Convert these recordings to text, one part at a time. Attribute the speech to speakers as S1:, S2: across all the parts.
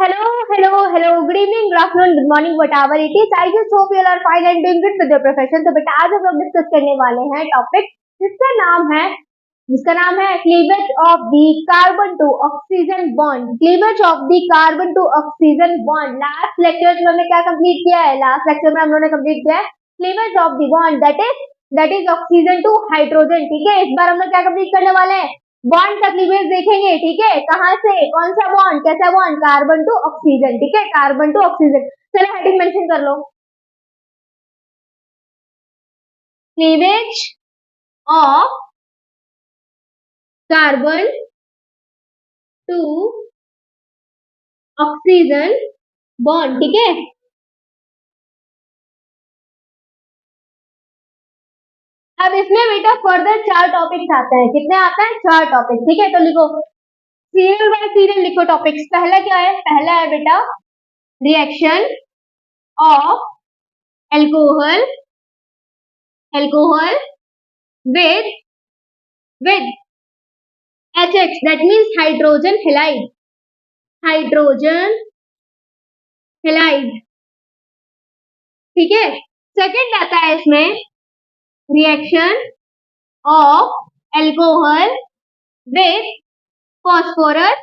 S1: Hello, hello, hello. Good evening, good afternoon, good morning, whatever it is. I just hope you all are fine and doing good with your profession. तो बेटा आज हम लोग discuss करने वाले हैं topic जिसका नाम है cleavage of the carbon to oxygen bond. Cleavage of the carbon to oxygen bond. Last lecture में हमने क्या कंप्लीट किया है? लास्ट लेक्चर में हम लोगों ने कंप्लीट किया है cleavage of the bond that is oxygen to hydrogen. ठीक है, इस बार हम लोग क्या कंप्लीट करने वाले हैं? बॉन्ड का क्लीवेज देखेंगे। ठीक है, कहां से? कौन सा बॉन्ड? कैसा बॉन्ड? Carbon to oxygen. ठीक है, कार्बन टू ऑक्सीजन। चलो हेडिंग मेंशन कर लो, cleavage of carbon to oxygen bond. ठीक है, अब इसमें बेटा फर्दर 4 टॉपिक्स आते हैं। कितने आते हैं? 4 टॉपिक। ठीक है, तो लिखो सीरियल बाय सीरियल लिखो टॉपिक्स। पहला क्या है? पहला है बेटा reaction of alcohol with HH, that means hydrogen halide। ठीक है, सेकंड आता है इसमें reaction of alcohol with phosphorus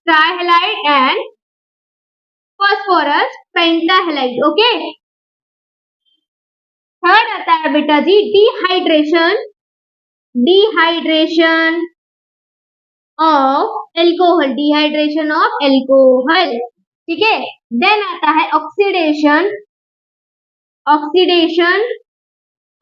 S1: trihalide and phosphorus pentahalide. Okay, third आता है बेटा जी डिहाइड्रेशन ऑफ एल्कोहल। ठीक है, देन आता है ऑक्सीडेशन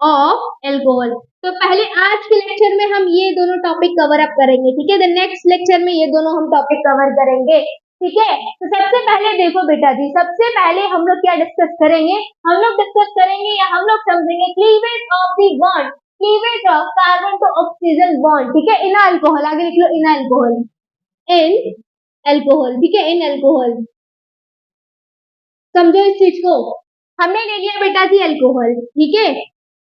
S1: ऑफ एल्कोहल। तो पहले आज के लेक्चर में हम ये दोनों टॉपिक कवर अप करेंगे। ठीक है, द नेक्स्ट लेक्चर में ये दोनों हम टॉपिक कवर करेंगे। ठीक है, तो सबसे पहले देखो बेटा जी, सबसे पहले हम लोग क्या डिस्कस करेंगे? हम लोग डिस्कस करेंगे या हम लोग समझेंगे cleavage of the bond, cleavage of carbon to oxygen bond. ठीक है, इन अल्कोहल, आगे लिख लो इन अल्कोहल। ठीक है, इन अल्कोहल। समझो इस चीज को। हमने ले लिया बेटा जी अल्कोहल। ठीक है,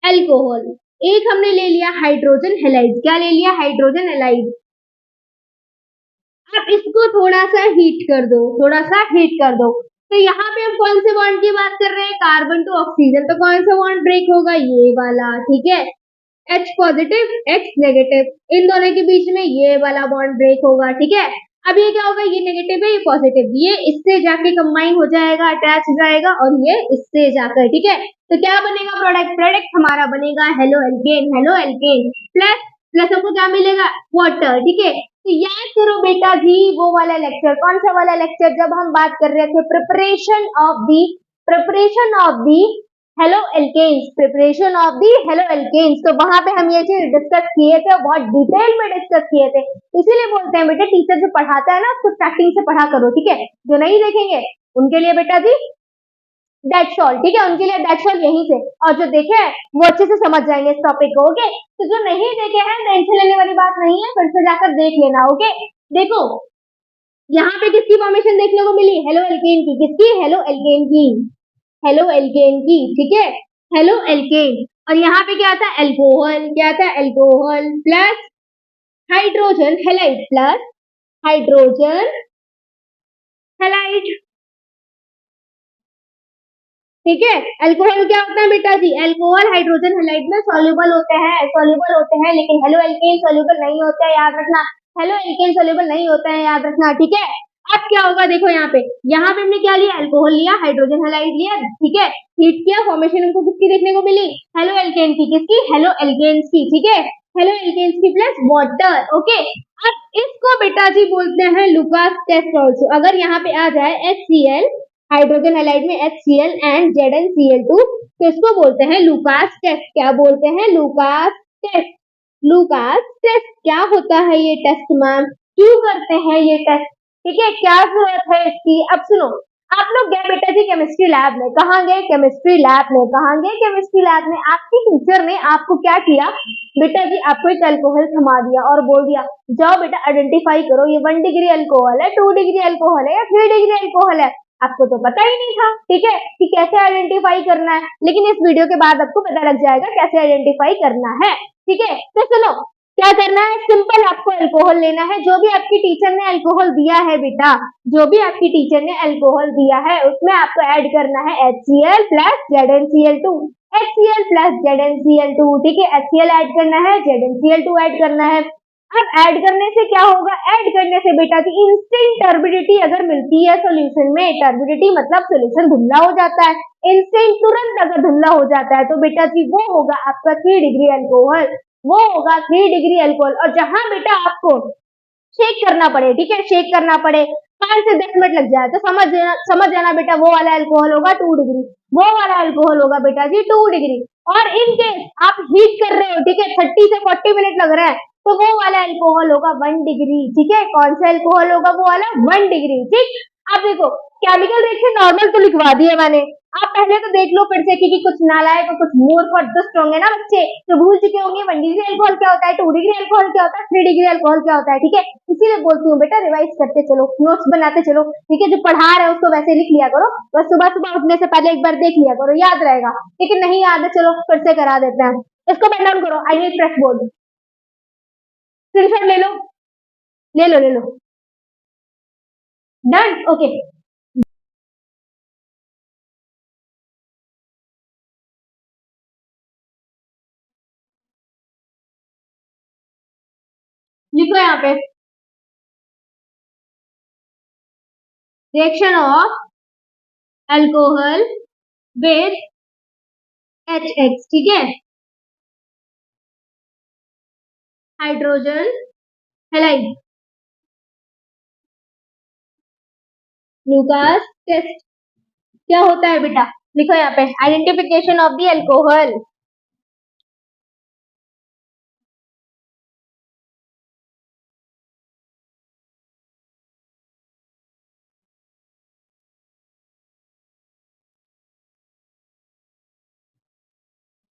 S1: अल्कोहल। एक हमने ले लिया हाइड्रोजन हैलाइड। क्या ले लिया? Hydrogen halide. अब इसको थोड़ा सा हीट कर दो। तो यहाँ पे हम कौन से बॉन्ड की बात कर रहे हैं? Carbon to oxygen. तो कौन सा बॉन्ड ब्रेक होगा? ये वाला। ठीक है, H पॉजिटिव X नेगेटिव, इन दोनों के बीच में ये वाला बॉन्ड ब्रेक होगा। ठीक है, अब ये क्या होगा? ये नेगेटिव है, ये पॉजिटिव, ये इससे जाके कंबाइन हो जाएगा, अटैच हो जाएगा, और ये इससे जाकर। ठीक है, तो क्या बनेगा प्रोडक्ट हमारा बनेगा हेलो एल्केन प्लस हमको क्या मिलेगा? वाटर। ठीक है, तो याद करो बेटा जी वो वाला लेक्चर। कौन सा वाला लेक्चर? जब हम बात कर रहे थे preparation of the haloalkanes. तो वहां पे हम ये चीज डिस्कस किए थे, बहुत डिटेल में डिस्कस किए थे। इसीलिए बोलते हैं बेटा टीचर जो पढ़ाता है ना उसको स्टार्टिंग से पढ़ा करो। ठीक है, जो नहीं देखेंगे उनके लिए बेटा जी दैट्स ऑल। ठीक है, उनके लिए दैट्स ऑल यहीं से, और जो देखे हैं वो अच्छे से समझ जाएंगे इस टॉपिक को। ओके, तो जो नहीं देखे हैं टेंशन लेने वाली बात नहीं है, फिर से जाकर देख लेना। ओके, देखो यहाँ पे किसकी फॉर्मेशन देखने को मिली? हेलो एल्केन की। किसकी? हेलो एल्केन की। ठीक है, हेलो एल्केन। और यहाँ पे क्या आता है? एल्कोहल। क्या आता है? Alcohol plus hydrogen halide. ठीक है, अल्कोहल क्या होता है बेटा जी? अल्कोहल हाइड्रोजन हैलाइड में सॉल्युबल होते हैं, लेकिन हेलो एल्केन सॉल्युबल नहीं होते हैं, याद रखना। हेलो एल्केन सॉल्युबल नहीं होते हैं, याद रखना। ठीक है, अब क्या होगा? देखो यहाँ पे हमने क्या लिया? अल्कोहल लिया, हाइड्रोजन हैलाइड लिया। ठीक है, हीट किया, फॉर्मेशन हमको किसकी देखने को मिली? हेलो एल्केन की। किसकी? हेलो एल्केन्स की। ठीक है, हेलो एल्केन्स की प्लस वाटर। ओके, अब इसको बेटा जी बोलते हैं लुकास टेस्ट ऑल्सो। अगर यहाँ पे आ जाए HCl, हाइड्रोजन हैलाइड में HCl एंड ZnCl2, तो इसको बोलते हैं लुकास टेस्ट। क्या बोलते हैं? Lucas test. क्या होता है ये टेस्ट मैम? क्यों करते हैं ये टेस्ट? ठीक है, क्या जरूरत है इसकी? अब सुनो, आप लोग गए बेटा जी केमिस्ट्री लैब में। कहाँ गए? केमिस्ट्री लैब में आपकी टीचर ने आपको क्या किया बेटा जी? आपको एक अल्कोहल थमा दिया और बोल दिया जाओ बेटा आइडेंटिफाई करो, ये 1 डिग्री अल्कोहल है, 2 डिग्री अल्कोहल है या 3 डिग्री अल्कोहल है। आपको तो पता ही नहीं था। ठीक है, कि कैसे आइडेंटिफाई करना है, लेकिन इस वीडियो के बाद आपको पता लग जाएगा कैसे आइडेंटिफाई करना है। ठीक है, तो सुनो, क्या करना है, सिंपल आपको अल्कोहल लेना है। जो भी आपकी टीचर ने अल्कोहल दिया है बेटा, जो भी आपकी टीचर ने अल्कोहल दिया है उसमें आपको ऐड करना है HCl plus ZnCl2, HCl plus ZnCl2, ठीक है। HCl ऐड करना है, ZnCl2 ऐड करना है। अब ऐड करने से क्या होगा, ऐड करने से बेटा जी इंस्टेंट टर्बिडिटी अगर मिलती है सॉल्यूशन में, टर्बिडिटी मतलब सॉल्यूशन धुंधला हो जाता है, इंस्टेंट तुरंत अगर धुंधला हो जाता है तो बेटा जी वो होगा आपका 3 डिग्री अल्कोहल, वो होगा 3 डिग्री अल्कोहल। और जहां बेटा आपको शेक करना पड़े, ठीक है, शेक करना पड़े 5 से 10 मिनट लग जाए तो समझ जाना बेटा वो वाला अल्कोहल होगा 2 डिग्री, वो वाला अल्कोहल होगा बेटा जी 2 डिग्री। और इन केस आप हीट कर रहे हो, ठीक है, 30 से 40 मिनट लग रहा है तो वो वाला अल्कोहल होगा 1 डिग्री, ठीक है। कौन सा अल्कोहल होगा, वो वाला 1 डिग्री, ठीक। अब देखो केमिकल रिएक्शन नॉर्मल तो लिखवा दी है मैंने, आप पहले तो देख लो फिर से, क्योंकि कुछ नालायक और कुछ मूर्ख और दुष्ट होंगे ना बच्चे तो भूल चुके होंगे 1 डिग्री अल्कोहल क्या होता है, 2 डिग्री अल्कोहल क्या होता है, 3 डिग्री अल्कोहल क्या होता है, ठीक है। इसीलिए बोलती हूँ बेटा रिवाइज करते चलो, नोट्स बनाते चलो, ठीक है। जो पढ़ा रहे हो उसको वैसे लिख लिया करो, बस सुबह सुबह उठने से पहले एक बार देख लिया करो, याद रहेगा, ठीक है। नहीं याद है चलो फिर से करा देते हैं। इसको पेन डाउन करो, I need press board, screenshot ले लो, ले लो, ले लो। Done, okay. लिखो यहाँ पे reaction of alcohol with HX, ठीक है, हाइड्रोजन हैलाइड, लूकास टेस्ट। क्या होता है बेटा, लिखो यहाँ पे identification of the alcohol.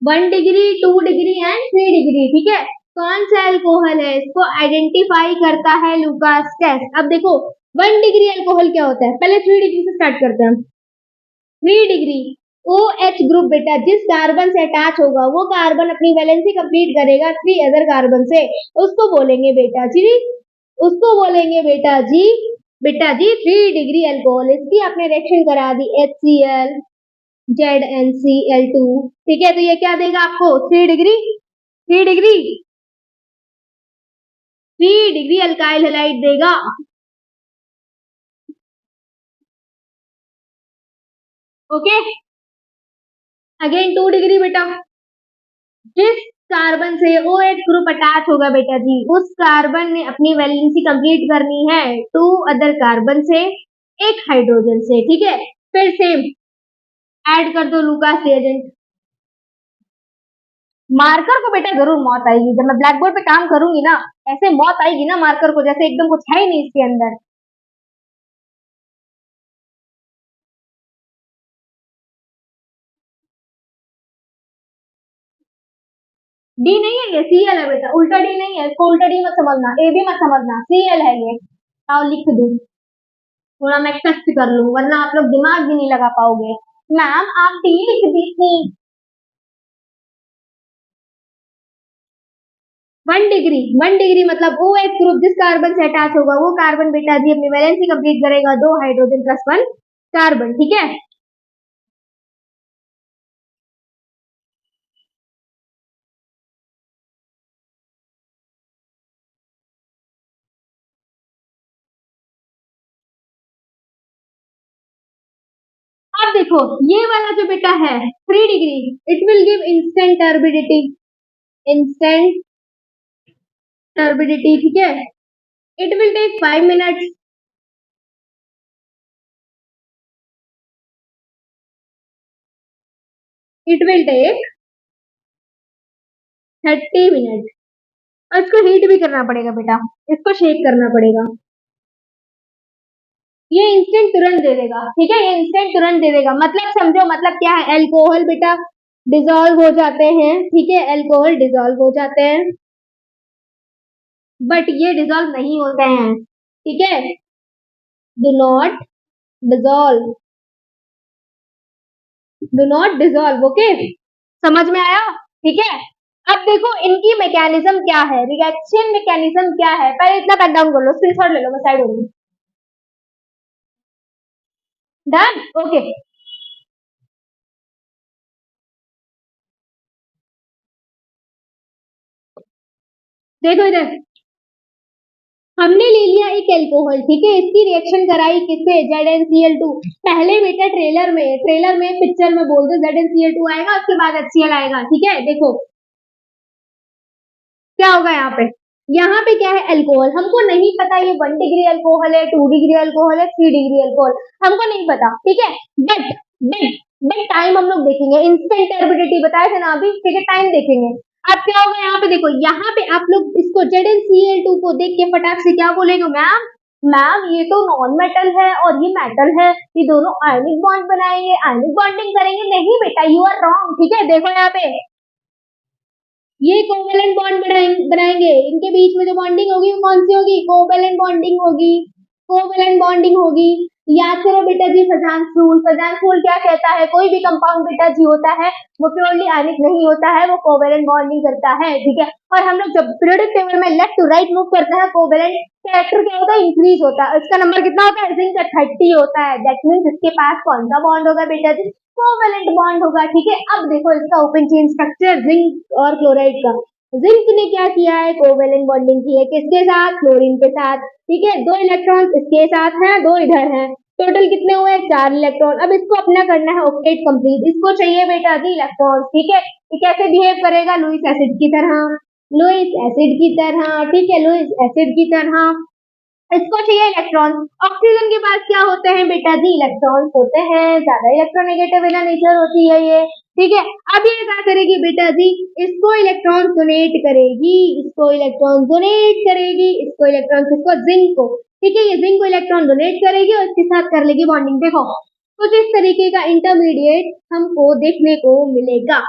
S1: One degree, 2 degree and 3 degree, ठीक है। कौन सा अल्कोहल है इसको आइडेंटिफाई करता है लूकास टेस्ट। अब देखो 1 डिग्री अल्कोहल क्या होता है, पहले 3 डिग्री से स्टार्ट करते हैं। 3 डिग्री OH ग्रुप बेटा जिस कार्बन से अटैच होगा वो कार्बन अपनी वैलेंसी कंप्लीट करेगा 3 अदर कार्बन से, उसको बोलेंगे बेटा जी, उसको बोलेंगे बेटा जी 3 डिग्री अल्कोहल। इसकी आपने रिएक्शन करा दी HCl ZnCl2, ठीक है। तो ये क्या देगा आपको 3 डिग्री अल्काइल हैलाइड देगा, ओके। अगेन 2 डिग्री बेटा जिस कार्बन से OH ग्रुप अटैच होगा बेटा जी उस कार्बन ने अपनी वैलेंसी कंप्लीट करनी है 2 अदर कार्बन से, एक हाइड्रोजन से, ठीक है। फिर सेम ऐड कर दो लूकास रिएजेंट। मार्कर को बेटा जरूर मौत आएगी जब मैं ब्लैक बोर्ड पे काम करूंगी ना, ऐसे मौत आएगी ना मार्कर को जैसे एकदम कुछ है ही नहीं इसके अंदर। डी नहीं है, ये Cl है बेटा, उल्टा डी नहीं है, इसको उल्टा डी मत समझना, ए भी मत समझना, Cl है ये। आओ लिख दूं, थोड़ा मैं टेस्ट कर लूं वरना आप लोग दिमाग भी नहीं लगा पाओगे। मैम आप डी लिख दी थी। 1 डिग्री मतलब OH ग्रुप जिस कार्बन से अटैच होगा वो कार्बन बेटा जी अपनी वैलेंसी कंप्लीट करेगा 2 हाइड्रोजन प्लस 1 कार्बन, ठीक है। अब देखो ये वाला जो बेटा है 3 degree, it will give instant turbidity, instant turbidity, ठीक है। It will take 5 minutes, it will take 30 minute. और इसको हीट भी करना पड़ेगा बेटा, इसको शेक करना पड़ेगा। ये इंस्टेंट तुरंत दे देगा, ठीक है, ये इंस्टेंट तुरंत दे देगा। मतलब समझो, मतलब क्या है, अल्कोहल बेटा डिजोल्व हो जाते हैं, ठीक है, अल्कोहल डिजोल्व हो जाते हैं, बट ये डिजोल्व नहीं होते हैं, ठीक है, do not dissolve, do not dissolve, okay. समझ में आया, ठीक है। अब देखो इनकी मैकेनिज्म क्या है, रिएक्शन मैकेनिज्म क्या है, पहले इतना पेन डाउन कर लो, स्क्रीनशॉट ले लो, मैं साइड हो गई। Done, okay. देखो इधर, हमने ले लिया एक एल्कोहल, ठीक है, इसकी रिएक्शन कराई किससे, ZnCl2। पहले बेटा ट्रेलर में पिक्चर में बोल दो ZnCl2 आएगा, उसके बाद HCl आएगा, ठीक है। देखो क्या होगा यहाँ पे क्या है, अल्कोहल। हमको नहीं पता ये 1 डिग्री अल्कोहल है, 2 डिग्री अल्कोहल है, 3 डिग्री अल्कोहल, हमको नहीं पता, ठीक है। बट बट बट टाइम हम लोग देखेंगे, इंस्टेंट टर्बिडिटी बताया था ना अभी, ठीक है, टाइम देखेंगे। अब क्या होगा यहाँ पे, देखो यहाँ पे आप लोग इसको ZnCl2 को देख के फटाक से क्या बोलेगे, मैम मैम ये तो नॉन मेटल है और ये मेटल है, ये दोनों आयनिक बॉन्ड बनाएंगे, आयनिक बॉन्डिंग करेंगे। नहीं बेटा, यू आर रॉन्ग, ठीक है। देखो यहाँ पे ये कोवेलेंट बॉन्ड बनाएंगे, इनके बीच में जो बॉन्डिंग होगी वो कौन सी होगी, कोवेलेंट बॉन्डिंग होगी, कोवेलेंट बॉन्डिंग होगी। याद करो बेटा जी फजांस रूल, फजांस रूल क्या कहता है, कोई भी कंपाउंड बेटा जी होता है वो प्योरली आयनिक नहीं होता है, वो कोवेलेंट बॉन्डिंग करता है, ठीक है। और हम लोग जब पीरियोडिक टेबल में लेफ्ट टू राइट मूव करते हैं, कोवेलेंट कैरेक्टर क्या होता है, इंक्रीज होता है। इसका नंबर कितना होता है, जिंक का 30 होता है। दैट मीन्स इसके पास कौन सा बॉन्ड होगा बेटा जी, कोवेलेंट बॉन्ड होगा, ठीक है। अब देखो इसका ओपन चेन स्ट्रक्चर जिंक और क्लोराइड का। जिंक ने क्या किया है, कोवेलेंट बॉन्डिंग की है, किसके साथ, क्लोरीन के साथ, ठीक है। 2 इलेक्ट्रॉन इसके साथ हैं, 2 इधर हैं, टोटल कितने हुए, 4 इलेक्ट्रॉन। अब इसको अपना करना है ऑक्टेट कंप्लीट, इसको चाहिए बेटा जी इलेक्ट्रॉन, ठीक है। ये कैसे बिहेव करेगा, लुईस एसिड की तरह, लुईस एसिड की तरह, ठीक है, लुईस एसिड की तरह। इसको चाहिए इलेक्ट्रॉन। ऑक्सीजन के पास क्या होते हैं बेटा जी, इलेक्ट्रॉन्स होते हैं, ज्यादा इलेक्ट्रोनेगेटिव नेचर होती है ये, ठीक है। अब ये क्या करेगी बेटा जी, इसको इलेक्ट्रॉन डोनेट करेगी, इसको इलेक्ट्रॉन डोनेट करेगी, इसको इलेक्ट्रॉन, इसको जिंक को, ठीक है, ये जिंक को इलेक्ट्रॉन डोनेट करेगी और इसके साथ कर लेगी बॉन्डिंग। देखो कुछ इस तरीके का इंटरमीडिएट हमको देखने को मिलेगा।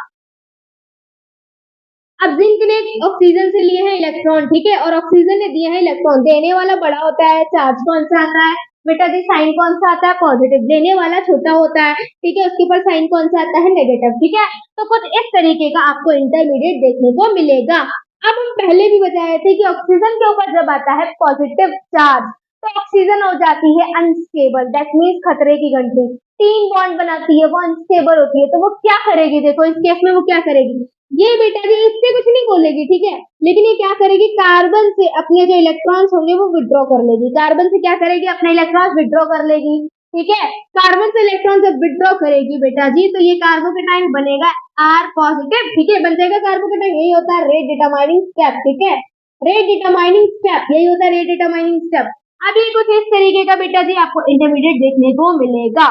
S1: अब जिंक ने ऑक्सीजन से लिए हैं इलेक्ट्रॉन, ठीक है, और ऑक्सीजन ने दिए हैं इलेक्ट्रॉन। देने वाला बड़ा होता है, चार्ज कौन सा आता है बेटा जी, साइन कौन सा आता है, पॉजिटिव। देने वाला छोटा होता है, ठीक है, उसके ऊपर साइन कौन सा आता है, नेगेटिव, ठीक है। तो कुछ इस तरीके का आपको इंटरमीडिएट देखने को मिलेगा। अब हम पहले भी बताए थे कि ऑक्सीजन के ऊपर जब आता है पॉजिटिव चार्ज तो ऑक्सीजन हो जाती है अनस्टेबल, दैट मीन्स खतरे की घंटी। 3 बॉन्ड बनाती है, वो अनस्टेबल होती है, तो वो क्या करेगी, देखो इस केस में वो क्या करेगी, ये बेटा जी इससे कुछ नहीं बोलेगी, ठीक है, लेकिन ये क्या करेगी, कार्बन से अपने जो इलेक्ट्रॉन्स होंगे वो विड्रॉ कर लेगी। कार्बन से क्या करेगी, अपने इलेक्ट्रॉन्स विड्रॉ कर लेगी, ठीक है। कार्बन से इलेक्ट्रॉन जब विड्रॉ करेगी बेटा जी तो ये कार्बोकेटाइन बनेगा R पॉजिटिव, ठीक है, बन जाएगा कार्बोकेटाइन। यही होता है रेट डिटरमाइनिंग स्टेप, ठीक है, रेट डिटरमाइनिंग स्टेप, यही होता है रेट डिटरमाइनिंग स्टेप। अब ये कुछ इस तरीके का बेटा जी आपको इंटरमीडिएट देखने को मिलेगा,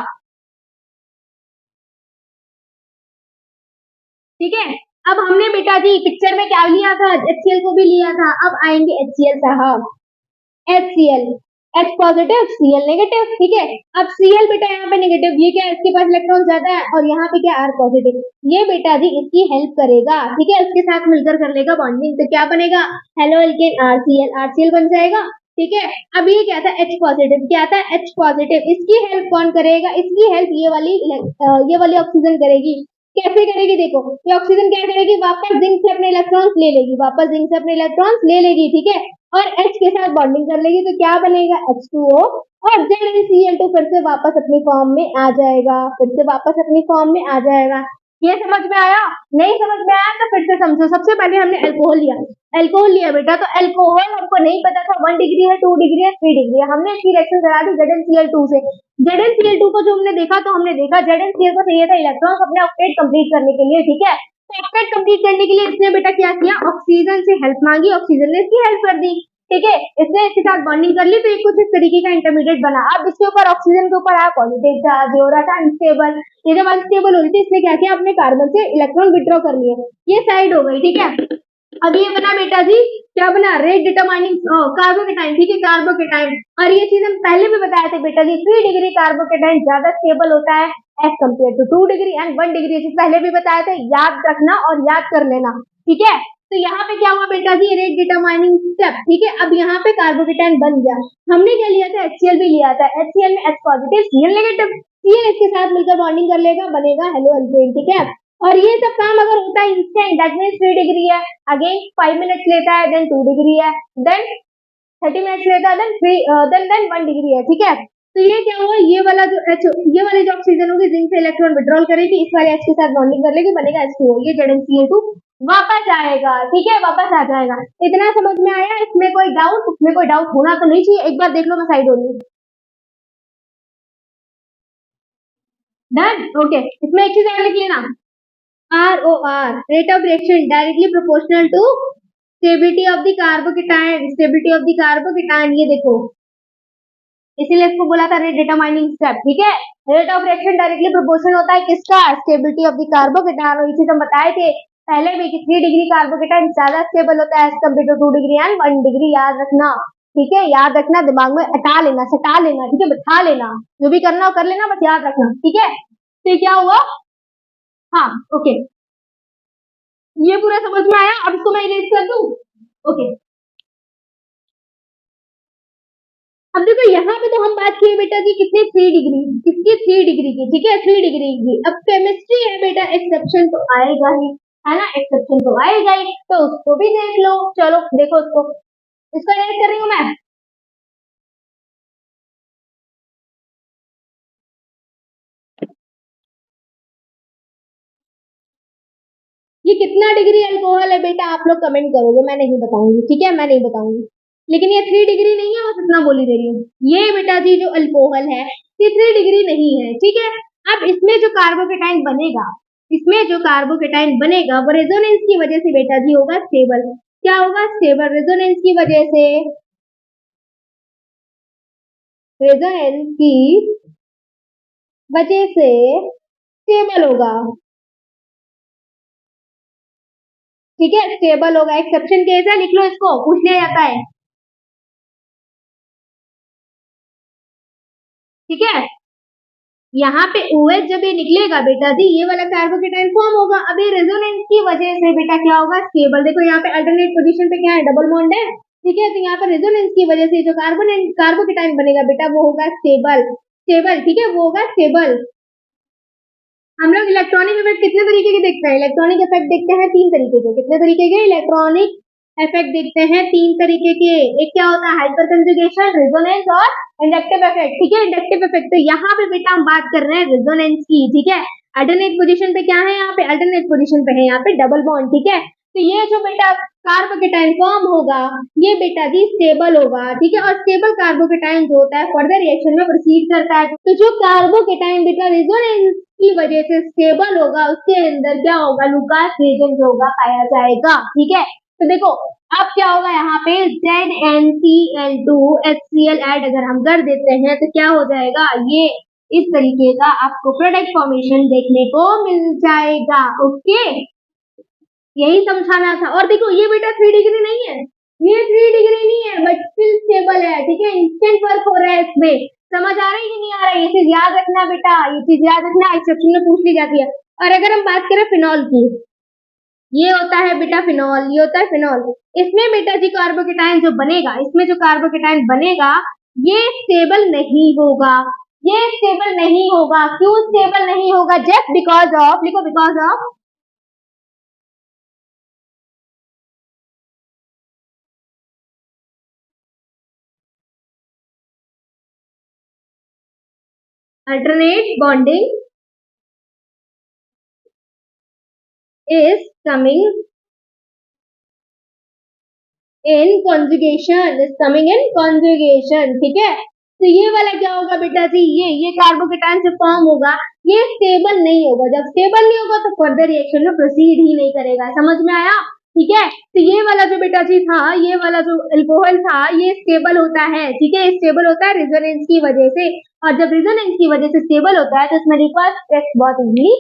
S1: ठीक है। अब हमने बेटा जी पिक्चर में क्या लिया था, HCl को भी लिया था। अब आएंगे HCl साहब, HCl, H positive Cl negative, ठीक है। अब Cl बेटा यहाँ पे नेगेटिव, ये क्या है, इसके पास इलेक्ट्रॉन ज्यादा है, और यहाँ पे क्या R पॉजिटिव, ये बेटा जी इसकी हेल्प करेगा, ठीक है, इसके साथ मिलकर कर लेगा बॉन्डिंग, तो क्या बनेगा, हेलो एल्केन RCl, RCl बन जाएगा, ठीक है। अब ये क्या था, H पॉजिटिव, क्या था H पॉजिटिव, इसकी हेल्प कौन करेगा, इसकी हेल्प ये वाली ऑक्सीजन करेगी। कैसे करेगी, देखो ये ऑक्सीजन क्या करेगी, वापस जिंक से अपने इलेक्ट्रॉन्स ले लेगी, वापस जिंक से अपने इलेक्ट्रॉन्स ले लेगी, ठीक है, और H के साथ बॉन्डिंग कर लेगी, तो क्या बनेगा H2O, और ZnCl2 फिर से वापस अपनी फॉर्म में आ जाएगा, फिर से वापस अपनी फॉर्म में आ जाएगा। ये समझ में आया, नहीं समझ में आया तो फिर से समझो। सबसे पहले हमने अल्कोहल लिया बेटा, तो अल्कोहल हमको नहीं पता था 1 डिग्री है, 2 डिग्री है, 3 डिग्री है, हमने इसकी रिएक्शन करा दी ZnCl2 से। ZnCl2 को जो हमने देखा, तो हमने देखा ZnCl को चाहिए था इलेक्ट्रॉन अपने ऑक्टेट कंप्लीट करने के लिए, ठीक है। तो ऑक्टेट कंप्लीट करने के लिए इसने बेटा क्या किया, ऑक्सीजन से हेल्प मांगी, ऑक्सीजन ने इसकी हेल्प कर दी, ठीक है, इसने इसके साथ बॉन्डिंग कर ली, तो ये कुछ इस तरीके का इंटरमीडिएट बना। अब इसके ऊपर ऑक्सीजन के ऊपर आया पॉजिटिव चार्ज, हो रहा था अनस्टेबल, ये जब अनस्टेबल हो रही थी इसने क्या किया, अपने कार्बन से इलेक्ट्रॉन विड्रॉ कर लिए, ये साइड हो गई, ठीक है। अब ये बना बेटा जी, क्या बना, रेट डिटरमाइनिंग कार्बोकेटाइन, ठीक है, कार्बोकेटाइन। और ये चीज हम पहले भी बताए थे बेटा जी, 3 डिग्री कार्बोकेटाइन ज्यादा स्टेबल होता है as compared to 2 degree and 1 degree, पहले भी बताए थे, याद रखना और याद कर लेना, ठीक है। तो यहाँ पे क्या हुआ बेटा जी, रेट डिटरमाइनिंग स्टेप, ठीक है। अब यहाँ पे कार्बोकेटाइन बन गया, हमने क्या लिया था, HCl भी लिया था, HCl में H positive Cl negative, Cl इसके साथ मिलकर बॉन्डिंग कर लेगा, बनेगा हेलो एल्केन, ठीक है। और ये सब काम अगर होता है इंस्टेंट, दैट मीन्स 3 डिग्री है, अगेन 5 मिनट्स लेता है, देन 2 डिग्री है, देन 30 मिनट्स लेता है, देन 1 डिग्री है, ठीक है। तो ये क्या हुआ, ये वाला जो H, ये वाली जो ऑक्सीजन होगी जिंक से इलेक्ट्रॉन विड्रॉल करेगी, इस वाले H के साथ बॉन्डिंग कर लेगी, बनेगा H2O, ये ZnCl2 वापस आएगा, ठीक है, वापस आ जाएगा। इतना समझ में आया? इसमें कोई डाउट? इसमें कोई डाउट होना तो नहीं चाहिए, एक बार देख लो, मैं साइड हो रही हूँ। Done, okay. इसमें एक चीज और लिख लेना, ROR, rate of reaction directly proportional to stability of the carbocation, stability of the carbocation, ये देखो, इसीलिए इसको बोला था रेट डिटरमाइनिंग स्टेप, ठीक है। Rate of reaction directly proportional होता है किसका, स्टेबिलिटी ऑफ द कार्बोकेटायन, और ये चीज हम बताए थे पहले भी कि 3 डिग्री कार्बोकेटायन ज्यादा स्टेबल होता है as compared to 2 degree and 1 degree, याद रखना, ठीक है, याद रखना, दिमाग में हटा लेना, सटा लेना, ठीक है, बैठा लेना, जो भी करना हो कर लेना, बस याद रखना, ठीक है। तो क्या हुआ, हाँ, ओके, ये पूरा समझ में आया? अब इसको मैं इरेज कर दूं, ओके। अब देखो यहाँ पे तो हम बात किए बेटा कि कितने 3 डिग्री, किसकी 3 डिग्री की, ठीक है, 3 डिग्री की। अब केमिस्ट्री है बेटा, एक्सेप्शन तो आएगा ही, है ना, एक्सेप्शन तो आएगा ही, तो उसको भी देख लो। चलो देखो उसको, इसको इरेज कर रही हूँ मैं। ये कितना डिग्री अल्कोहल है बेटा, आप लोग कमेंट करोगे, मैं नहीं बताऊंगी, ठीक है, मैं नहीं बताऊंगी, लेकिन ये 3 डिग्री नहीं है, बस इतना बोली दे रही हूँ। ये बेटा जी जो अल्कोहल है ये 3 डिग्री नहीं है, ठीक है। अब इसमें जो कार्बोकेटाइन बनेगा, इसमें जो कार्बोकेटाइन बनेगा वो रेजोनेंस की वजह से बेटा जी होगा स्टेबल। क्या होगा, स्टेबल, रेजोनेंस की वजह से, रेजोनेंस की वजह से स्टेबल होगा, ठीक है, स्टेबल होगा। एक्सेप्शन केस है, लिख लो इसको, पूछ लिया जाता है, ठीक है। यहाँ पे OH जब ये निकलेगा बेटा जी, ये वाला कार्बोकेटाइन फॉर्म होगा। अब ये रेजोनेंस की वजह से बेटा क्या होगा, स्टेबल। देखो यहाँ पे अल्टरनेट पोजीशन पे क्या है, डबल बॉन्ड है, ठीक है। तो यहाँ पर रेजोनेंस की वजह से जो कार्बोकेटाइन बनेगा बेटा वो होगा स्टेबल, स्टेबल, ठीक है, वो होगा स्टेबल। हम लोग इलेक्ट्रॉनिक इफेक्ट कितने तरीके के देखते हैं, इलेक्ट्रॉनिक इफेक्ट देखते हैं 3 तरीके के। कितने तरीके के इलेक्ट्रॉनिक इफेक्ट देखते हैं? 3 तरीके के। एक क्या होता है, हाइपर कंजुगेशन, रेजोनेंस और इंडक्टिव इफेक्ट, ठीक है, इंडक्टिव इफेक्ट। तो यहाँ पे बेटा हम बात कर रहे हैं रेजोनेंस की, ठीक है। अल्टरनेट पोजीशन पे क्या है, यहाँ पे अल्टरनेट पोजीशन पे है यहाँ पे डबल बॉन्ड, ठीक है। तो ये जो बेटा कार्बोकेटाइन फॉर्म होगा ये बेटा जी स्टेबल होगा, ठीक है। और स्टेबल कार्बोकेटाइन जो होता है फर्दर रिएक्शन में प्रोसीड करता है। तो जो कार्बोकेटाइन बेटा रेजोनेंस की वजह से स्टेबल होगा उसके अंदर क्या होगा, लुकास रिएजेंट होगा, पाया जाएगा, ठीक है। तो देखो अब क्या होगा, यहाँ पे ZnCl2HCl ऐड अगर हम कर देते हैं तो क्या हो जाएगा, ये इस तरीके का आपको प्रोडक्ट फॉर्मेशन देखने को मिल जाएगा, ओके। यही समझाना था। और देखो ये बेटा 3 डिग्री नहीं है, ये 3 डिग्री नहीं है, बट स्टिल स्टेबल है, ठीक है, इंस्टेंट वर्क हो रहा है इसमें। समझ आ रही है कि नहीं आ रहा है, ये चीज याद रखना बेटा, ये चीज याद रखना, एक्सेप्शन में पूछ ली जाती है। और अगर हम बात करें फिनॉल की, ये होता है बेटा फिनॉल, ये होता है फिनॉल। इसमें बेटा जी कार्बोकेटाइन जो बनेगा, इसमें जो कार्बोकेटाइन बनेगा ये स्टेबल नहीं होगा, ये स्टेबल नहीं होगा। क्यों स्टेबल नहीं होगा, जस्ट बिकॉज ऑफ, लिखो because of alternate bonding is coming in conjugation, is coming in conjugation, ठीक है। तो ये वाला क्या होगा बेटा जी, ये कार्बोकेटाइन जो फॉर्म होगा ये स्टेबल नहीं होगा। जब स्टेबल नहीं होगा तो फर्दर रिएक्शन में प्रोसीड ही नहीं करेगा, समझ में आया, ठीक है। तो ये वाला जो बेटा जी था, ये वाला जो अल्कोहल था ये स्टेबल होता है, ठीक है, स्टेबल होता है रेजोनेंस की वजह से। और जब रेजोनेंस की वजह से स्टेबल होता है तो इसमें रिवर्स टेस्ट बहुत इजीली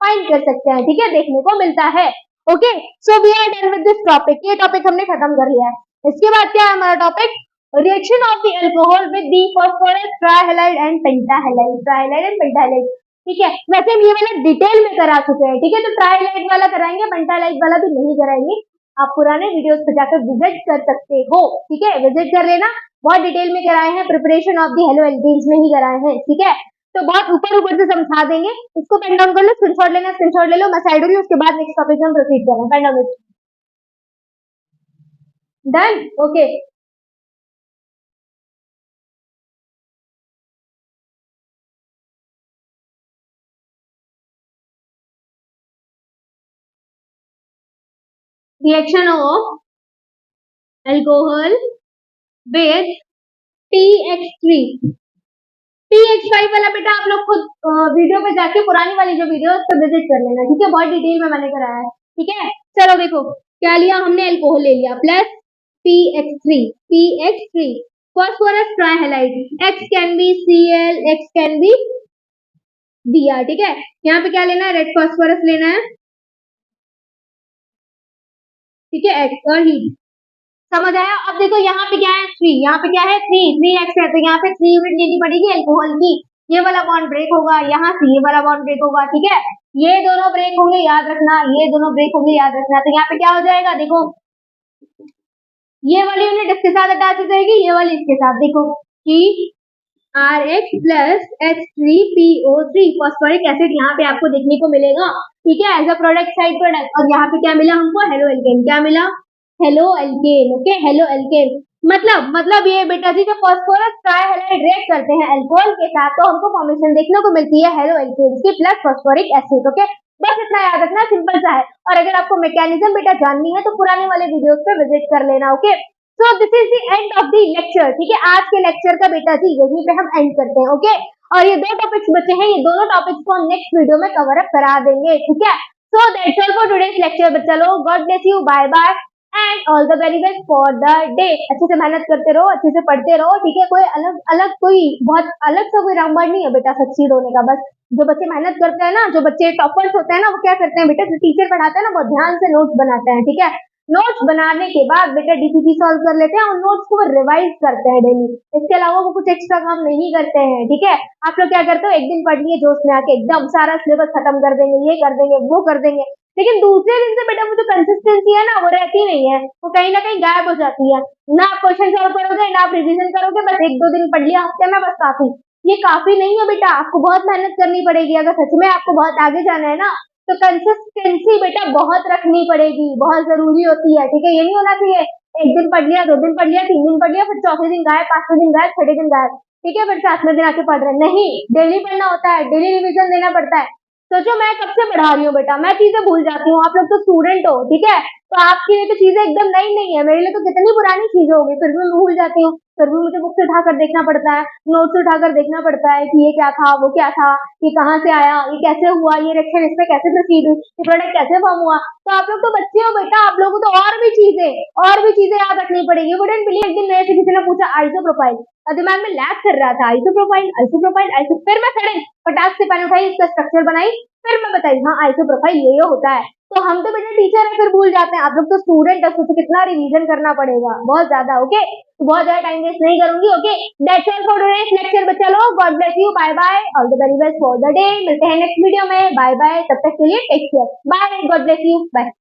S1: फाइंड कर सकते हैं, ठीक है, देखने को मिलता है, okay. So we are done with this topic, ये टॉपिक हमने खत्म कर लिया है। इसके बाद क्या है हमारा topic, reaction of the alcohol with the phosphorus trihalide and pentahalide, trihalide and pentahalide, ठीक है। वैसे हम ये वाला डिटेल में करा चुके हैं, ठीक है, तो ट्राइहैलाइड वाला कराएंगे, पेंटाहैलाइड वाला भी नहीं कराएंगे। आप पुराने वीडियोस पे जाकर विजिट कर सकते हो, ठीक है, विजिट कर लेना, बहुत डिटेल में कराए हैं, preparation of the haloalkanes में ही कराए हैं, ठीक है। तो बहुत ऊपर ऊपर से समझा देंगे, इसको पेन डाउन कर लो, स्क्रीनशॉट लेना स्क्रीनशॉट ले लो, मैं साइड हो रही हूँ, उसके बाद नेक्स्ट टॉपिक में हम प्रोसीड कर रहे हैं। Pen down done, okay. Reaction of alcohol with PX3, PH5 वाला बेटा आप लोग खुद वीडियो पे जाके पुरानी वाली जो वीडियो है उस पर विजिट कर लेना, ठीक है, बहुत डिटेल में मैंने कराया है, ठीक है। चलो देखो क्या लिया हमने, अल्कोहल ले लिया plus PX3 phosphorus trihalide, X can be Cl, X can be Br, ठीक है। यहाँ पे क्या लेना है, रेड फॉस्फोरस लेना है, ठीक है, X और हीट, समझ आया। अब देखो यहाँ पे क्या है 3, यहाँ पे क्या है 3x है, तो यहाँ पे 3 यूनिट लेनी पड़ेगी अल्कोहल की, ये वाला बॉन्ड ब्रेक होगा, यहाँ से ये वाला बॉन्ड ब्रेक होगा, ठीक है, ये दोनों ब्रेक होंगे याद रखना, ये दोनों ब्रेक होंगे याद रखना, तो यहाँ पे क्या हो जाएगा देखो, ये वाली यूनिट इसके साथ अटैच हो जाएगी, ये वाली इसके साथ, देखो कि RH plus H3PO3 phosphoric acid यहाँ पे आपको देखने को मिलेगा, ठीक है, as a product side product. और यहाँ पे क्या मिला हमको, हेलो एल्केन, क्या मिला, halo alkane, okay, halo alkane. मतलब ये बेटा जी जब फॉस्फोरस ट्राइहैलाइड रिएक्ट करते हैं अल्कोहल के साथ तो हमको फॉर्मेशन देखने को मिलती है हेलो एल्केन की प्लस फॉस्फोरिक एसिड, ओके, बस इतना याद रखना, सिंपल सा है। और अगर आपको मैकेनिज्म बेटा जाननी है तो पुराने वाले वीडियोस पे विजिट कर लेना, okay. So this is the end of the lecture, ठीक है, आज के लेक्चर का बेटा जी यहीं पे हम एंड करते हैं, ओके। और ये 2 टॉपिक्स बचे हैं, ये दोनों टॉपिक्स को हम नेक्स्ट वीडियो में कवर अप करा देंगे, ठीक है। So that's all for today's lecture बच्चा लोग, God bless you, bye bye and all the very best for the day. अच्छे से मेहनत करते रहो, अच्छे से पढ़ते रहो, ठीक है, कोई अलग अलग कोई बहुत अलग सा कोई रामबाण नहीं है बेटा सक्सीड होने का, बस जो बच्चे मेहनत करते हैं ना, जो बच्चे टॉपर्स होते हैं ना, वो क्या करते हैं बेटा, जो टीचर पढ़ाते हैं ना बहुत ध्यान से नोट्स बनाते हैं, ठीक है, नोट्स बनाने के बाद बेटा डीपीपी सॉल्व कर लेते हैं और नोट्स को रिवाइज करते हैं डेली, इसके अलावा वो कुछ एक्स्ट्रा काम नहीं करते हैं, ठीक है। आप लोग क्या करते हो, एक दिन पढ़ लिए जोश में आके एकदम सारा सिलेबस खत्म कर देंगे, ये कर देंगे वो कर देंगे, लेकिन दूसरे दिन से बेटा वो जो कंसिस्टेंसी है ना वो रहती नहीं है, वो कहीं ना कहीं गायब हो जाती है, ना आप क्वेश्चन सॉल्व करोगे ना आप रिवीजन करोगे, बस 1-2 दिन पढ़ लिया हफ्ते में, बस काफी, ये काफी नहीं है बेटा, आपको बहुत मेहनत करनी पड़ेगी, अगर सच में आपको बहुत आगे जाना है ना तो कंसिस्टेंसी बेटा बहुत रखनी पड़ेगी, बहुत जरूरी होती है, ठीक है, ये नहीं होना चाहिए एक दिन पढ़ लिया, 2 दिन पढ़ लिया, 3 दिन पढ़ लिया, फिर चौथे दिन गायब, 5वें दिन गायब, 6ठे दिन गायब, ठीक है, फिर 7वें दिन आके पढ़ रहे, नहीं, डेली पढ़ना होता है, डेली रिविजन देना पड़ता है। सोचो मैं कब से पढ़ा रही हूँ बेटा, मैं चीजें भूल जाती हूँ, आप लोग तो स्टूडेंट हो, ठीक है, तो आपके लिए तो चीजें एकदम नई नहीं है, मेरे लिए तो कितनी पुरानी चीजें होगी, फिर भी मैं भूल जाती हूँ, फिर भी मुझे बुक से उठाकर देखना पड़ता है, नोट से उठाकर देखना पड़ता है कि ये क्या था, वो क्या था, ये कहाँ से आया, ये कैसे हुआ, ये रिएक्शन इसमें कैसे प्रोसीड हुई, ये प्रोडक्ट कैसे फॉर्म हुआ, तो आप लोग तो बच्चे हो बेटा, आप लोगों को तो और भी चीजें याद रखनी पड़ेगी। वुडंट बिलीव, एक दिन मेरे से किसी ने पूछा आइसोप्रोपाइल, और दिमाग में लैग कर रहा था, आइसोप्रोपाइल, फिर मैं सडन फटाक से पेन उठाई, इसका स्ट्रक्चर बनाई, फिर मैं बताई हाँ आइसोप्रोपाइल ये होता है, तो हम तो बेटा टीचर है फिर भूल जाते हैं, आप लोग तो स्टूडेंट है, तो कितना रिवीजन करना पड़ेगा, बहुत ज्यादा, ओके, तो बहुत ज्यादा टाइम वेस्ट नहीं करूंगी, okay, that's all for today's lecture बच्चा लोग, God bless you, bye bye, all the very best for the day, मिलते हैं नेक्स्ट वीडियो में, बाय बाय, तब तक के लिए take care, bye, God bless you, bye.